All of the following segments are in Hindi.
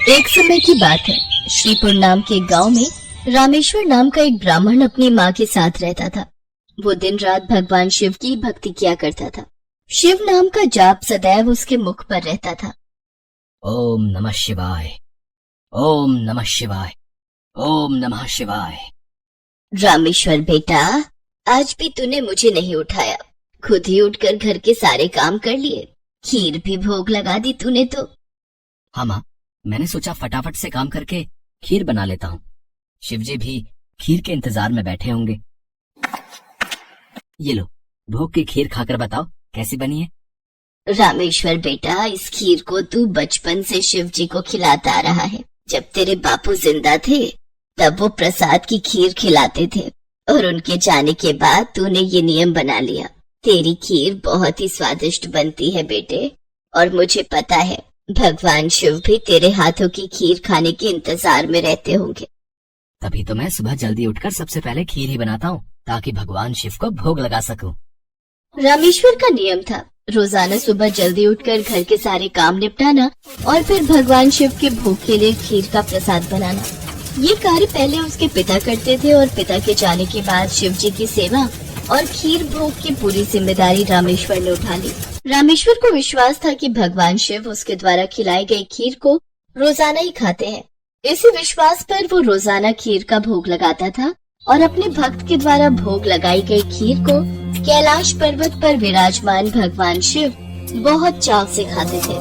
एक समय की बात है। श्रीपुर नाम के गांव में रामेश्वर नाम का एक ब्राह्मण अपनी माँ के साथ रहता था। वो दिन रात भगवान शिव की भक्ति किया करता था। शिव नाम का जाप सदैव उसके मुख पर रहता था। ओम नमः शिवाय, ओम नमः शिवाय, ओम नमः शिवाय। रामेश्वर बेटा, आज भी तूने मुझे नहीं उठाया। खुद ही उठकर घर के सारे काम कर लिए, खीर भी भोग लगा दी तूने तो। हाँ माँ, मैंने सोचा फटाफट से काम करके खीर बना लेता हूँ। शिवजी भी खीर के इंतजार में बैठे होंगे। ये लो, भोग की खीर खाकर बताओ कैसी बनी है। रामेश्वर बेटा, इस खीर को तू बचपन से शिव जी को खिलाता आ रहा है। जब तेरे बापू जिंदा थे तब वो प्रसाद की खीर खिलाते थे और उनके जाने के बाद तूने ये नियम बना लिया। तेरी खीर बहुत ही स्वादिष्ट बनती है बेटे, और मुझे पता है भगवान शिव भी तेरे हाथों की खीर खाने के इंतजार में रहते होंगे। तभी तो मैं सुबह जल्दी उठकर सबसे पहले खीर ही बनाता हूँ ताकि भगवान शिव को भोग लगा सकूं। रामेश्वर का नियम था रोजाना सुबह जल्दी उठकर घर के सारे काम निपटाना और फिर भगवान शिव के भोग के लिए खीर का प्रसाद बनाना। ये कार्य पहले उसके पिता करते थे और पिता के जाने के बाद शिव जी की सेवा और खीर भोग की पूरी जिम्मेदारी रामेश्वर ने उठा ली। रामेश्वर को विश्वास था कि भगवान शिव उसके द्वारा खिलाई गई खीर को रोजाना ही खाते हैं। इसी विश्वास पर वो रोजाना खीर का भोग लगाता था और अपने भक्त के द्वारा भोग लगाई गई खीर को कैलाश पर्वत पर विराजमान भगवान शिव बहुत चाव से खाते थे।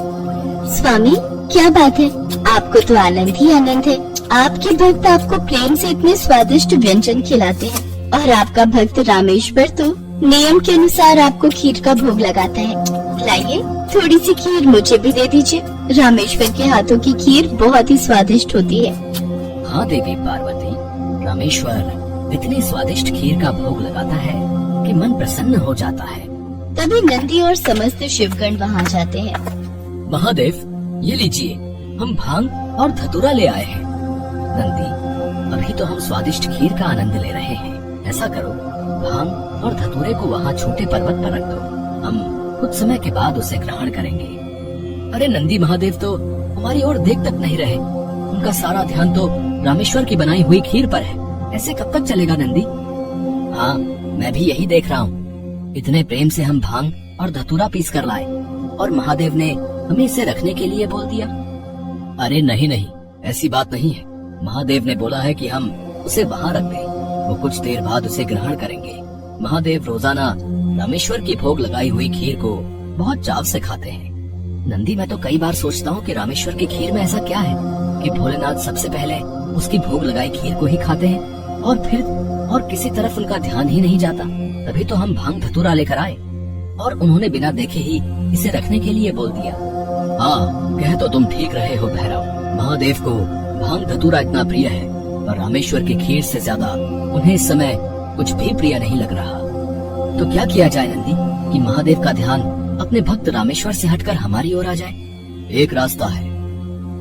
स्वामी, क्या बात है, आपको तो आनंद ही आनंद है। आपके भक्त आपको प्रेम से इतने स्वादिष्ट व्यंजन खिलाते हैं और आपका भक्त रामेश्वर तो नियम के अनुसार आपको खीर का भोग लगाता है। लाइए, थोड़ी सी खीर मुझे भी दे दीजिए। रामेश्वर के हाथों की खीर बहुत ही स्वादिष्ट होती है। हाँ देवी पार्वती, रामेश्वर इतनी स्वादिष्ट खीर का भोग लगाता है कि मन प्रसन्न हो जाता है। तभी नंदी और समस्त शिवगण वहाँ जाते हैं। महादेव, ये लीजिए, हम भांग और धतूरा ले आए हैं। नंदी, अभी तो हम स्वादिष्ट खीर का आनंद ले रहे हैं। ऐसा करो, भांग और धतूरे को वहाँ छोटे पर्वत पर रख दो। हम कुछ समय के बाद उसे ग्रहण करेंगे। अरे नंदी महादेव तो हमारी ओर देख तक नहीं रहे। उनका सारा ध्यान तो रामेश्वर की बनाई हुई खीर पर है। ऐसे कब तक चलेगा नंदी? हाँ, मैं भी यही देख रहा हूँ। इतने प्रेम से हम भांग और धतूरा पीस कर लाए और महादेव ने हमें इसे रखने के लिए बोल दिया। अरे नहीं नहीं, ऐसी बात नहीं है। महादेव ने बोला है कि हम उसे वहाँ रख दें। वो कुछ देर बाद उसे ग्रहण करेंगे। महादेव रोजाना रामेश्वर की भोग लगाई हुई खीर को बहुत चाव से खाते हैं। नंदी, मैं तो कई बार सोचता हूँ कि रामेश्वर की खीर में ऐसा क्या है कि भोलेनाथ सबसे पहले उसकी भोग लगाई खीर को ही खाते हैं और फिर और किसी तरफ उनका ध्यान ही नहीं जाता। तभी तो हम भांग धतूरा लेकर आए और उन्होंने बिना देखे ही इसे रखने के लिए बोल दिया। हाँ, कह तो तुम ठीक रहे हो भैरव। महादेव को भांग धतूरा इतना प्रिय है और रामेश्वर की खीर से ज्यादा उन्हें इस समय कुछ भी प्रिय नहीं लग रहा। तो क्या किया जाए नंदी कि महादेव का ध्यान अपने भक्त रामेश्वर से हटकर हमारी ओर आ जाए? एक रास्ता है।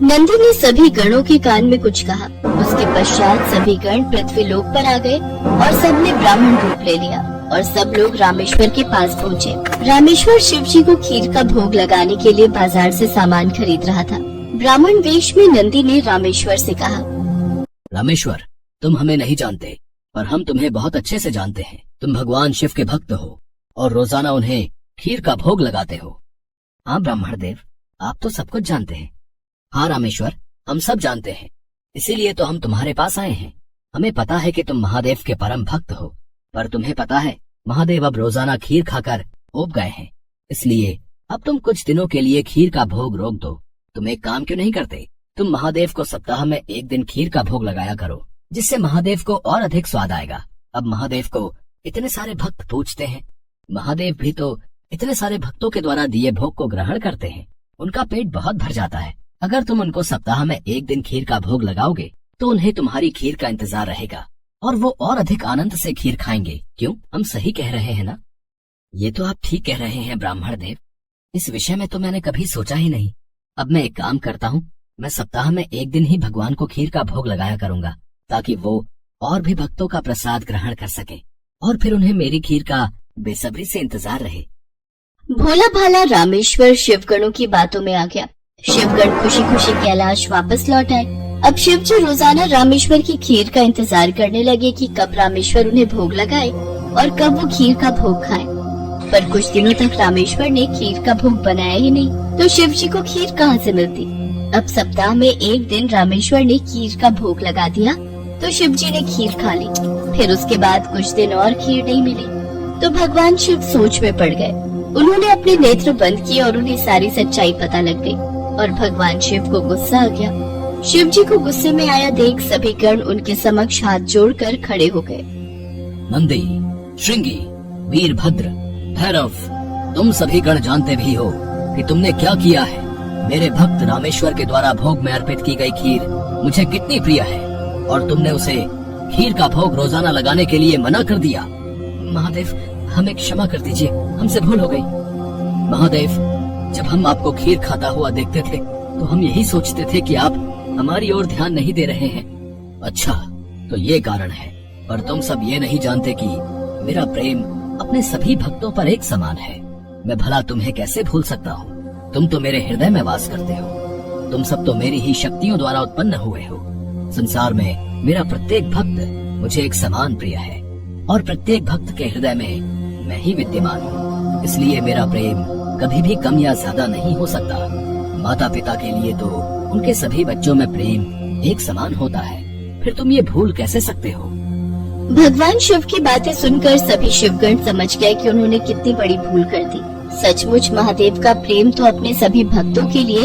नंदी ने सभी गणों के कान में कुछ कहा। उसके पश्चात सभी गण पृथ्वी लोक पर आ गए और सबने ब्राह्मण रूप ले लिया और सब लोग रामेश्वर के पास पहुँचे। रामेश्वर शिव जी को खीर का भोग लगाने के लिए बाजार से सामान खरीद रहा था। ब्राह्मण वेश में नंदी ने रामेश्वर से कहा, रामेश्वर, तुम हमें नहीं जानते पर हम तुम्हें बहुत अच्छे से जानते हैं। तुम भगवान शिव के भक्त हो और रोजाना उन्हें खीर का भोग लगाते हो। हाँ ब्राह्मण देव, आप तो सब कुछ जानते हैं। हाँ रामेश्वर, हम सब जानते हैं, इसीलिए तो हम तुम्हारे पास आए हैं। हमें पता है कि तुम महादेव के परम भक्त हो, पर तुम्हें पता है महादेव अब रोजाना खीर खाकर ऊब गए हैं। इसलिए अब तुम कुछ दिनों के लिए खीर का भोग रोक दो। तुम एक काम क्यों नहीं करते? तुम महादेव को सप्ताह में एक दिन खीर का भोग लगाया करो, जिससे महादेव को और अधिक स्वाद आएगा। अब महादेव को इतने सारे भक्त पूजते हैं। महादेव भी तो इतने सारे भक्तों के द्वारा दिए भोग को ग्रहण करते हैं। उनका पेट बहुत भर जाता है। अगर तुम उनको सप्ताह में एक दिन खीर का भोग लगाओगे तो उन्हें तुम्हारी खीर का इंतजार रहेगा और वो और अधिक आनंद से खीर खाएंगे। क्यों, हम सही कह रहे हैं ना? ये तो आप ठीक कह रहे हैं ब्राह्मण देव। इस विषय में तो मैंने कभी सोचा ही नहीं। अब मैं एक काम करता हूँ, मैं सप्ताह में एक दिन ही भगवान को खीर का भोग लगाया करूंगा ताकि वो और भी भक्तों का प्रसाद ग्रहण कर सके और फिर उन्हें मेरी खीर का बेसब्री से इंतजार रहे। भोला भाला रामेश्वर शिवगणों की बातों में आ गया शिवगण खुशी खुशी कैलाश वापस लौट आए। अब शिव जी रोजाना रामेश्वर की खीर का इंतजार करने लगे कि कब रामेश्वर उन्हें भोग लगाए और कब वो खीर का भोग खाए। पर कुछ दिनों तक रामेश्वर ने खीर का भोग बनाया ही नहीं, तो शिव जी को खीर कहाँ से मिलती। अब सप्ताह में एक दिन रामेश्वर ने खीर का भोग लगा दिया तो शिव जी ने खीर खा ली। फिर उसके बाद कुछ दिन और खीर नहीं मिली तो भगवान शिव सोच में पड़ गए। उन्होंने अपने नेत्र बंद किए और उन्हें सारी सच्चाई पता लग गई और भगवान शिव को गुस्सा आ गया। शिव जी को गुस्से में आया देख सभी गण उनके समक्ष हाथ जोड़कर खड़े हो गए। नंदी, श्रृंगी, वीरभद्र, भैरव, तुम सभी गण जानते भी हो कि तुमने क्या किया है। मेरे भक्त रामेश्वर के द्वारा भोग में अर्पित की गई खीर मुझे कितनी प्रिय है और तुमने उसे खीर का भोग रोजाना लगाने के लिए मना कर दिया। महादेव, हमें क्षमा कर दीजिए, हमसे भूल हो गई। महादेव, जब हम आपको खीर खाता हुआ देखते थे तो हम यही सोचते थे कि आप हमारी ओर ध्यान नहीं दे रहे हैं। अच्छा, तो ये कारण है, पर तुम सब ये नहीं जानते कि मेरा प्रेम अपने सभी भक्तों पर एक समान है। मैं भला तुम्हें कैसे भूल सकता हूँ? तुम तो मेरे हृदय में वास करते हो। तुम सब तो मेरी ही शक्तियों द्वारा उत्पन्न हुए हो। संसार में मेरा प्रत्येक भक्त मुझे एक समान प्रिय है और प्रत्येक भक्त के हृदय में मैं ही विद्यमान हूँ। इसलिए मेरा प्रेम कभी भी कम या ज्यादा नहीं हो सकता। माता पिता के लिए तो उनके सभी बच्चों में प्रेम एक समान होता है, फिर तुम ये भूल कैसे सकते हो? भगवान शिव की बातें सुनकर सभी शिवगण समझ गए कि उन्होंने कितनी बड़ी भूल कर दी। सचमुच महादेव का प्रेम तो अपने सभी भक्तों के लिए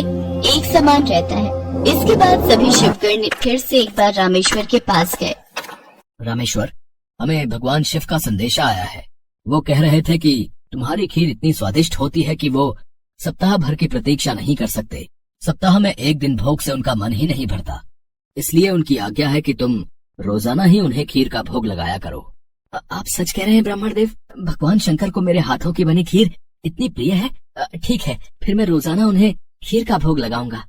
एक समान रहता है। इसके बाद सभी शिवगण फिर से एक बार रामेश्वर के पास गए। रामेश्वर, हमें भगवान शिव का संदेशा आया है। वो कह रहे थे कि तुम्हारी खीर इतनी स्वादिष्ट होती है कि वो सप्ताह भर की प्रतीक्षा नहीं कर सकते। सप्ताह में एक दिन भोग से उनका मन ही नहीं भरता। इसलिए उनकी आज्ञा है कि तुम रोजाना ही उन्हें खीर का भोग लगाया करो। आप सच कह रहे हैं ब्राह्मण देव? भगवान शंकर को मेरे हाथों की बनी खीर इतनी प्रिय है? ठीक है, फिर मैं रोजाना उन्हें खीर का भोग लगाऊंगा।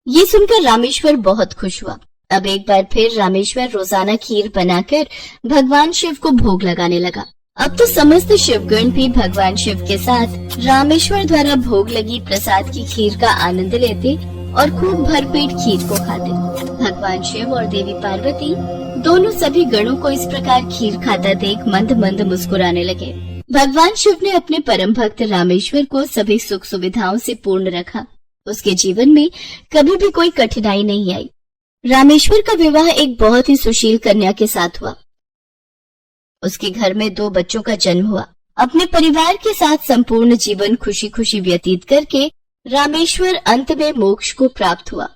ये सुनकर रामेश्वर बहुत खुश हुआ। अब एक बार फिर रामेश्वर रोजाना खीर बनाकर भगवान शिव को भोग लगाने लगा। अब तो समस्त शिवगण भी भगवान शिव के साथ रामेश्वर द्वारा भोग लगी प्रसाद की खीर का आनंद लेते और खूब भरपेट खीर को खाते। भगवान शिव और देवी पार्वती दोनों सभी गणों को इस प्रकार खीर खाता देख मंद मंद मुस्कुराने लगे। भगवान शिव ने अपने परम भक्त रामेश्वर को सभी सुख सुविधाओं से पूर्ण रखा। उसके जीवन में कभी भी कोई कठिनाई नहीं आई। रामेश्वर का विवाह एक बहुत ही सुशील कन्या के साथ हुआ। उसके घर में 2 बच्चों का जन्म हुआ। अपने परिवार के साथ संपूर्ण जीवन खुशी खुशी व्यतीत करके रामेश्वर अंत में मोक्ष को प्राप्त हुआ।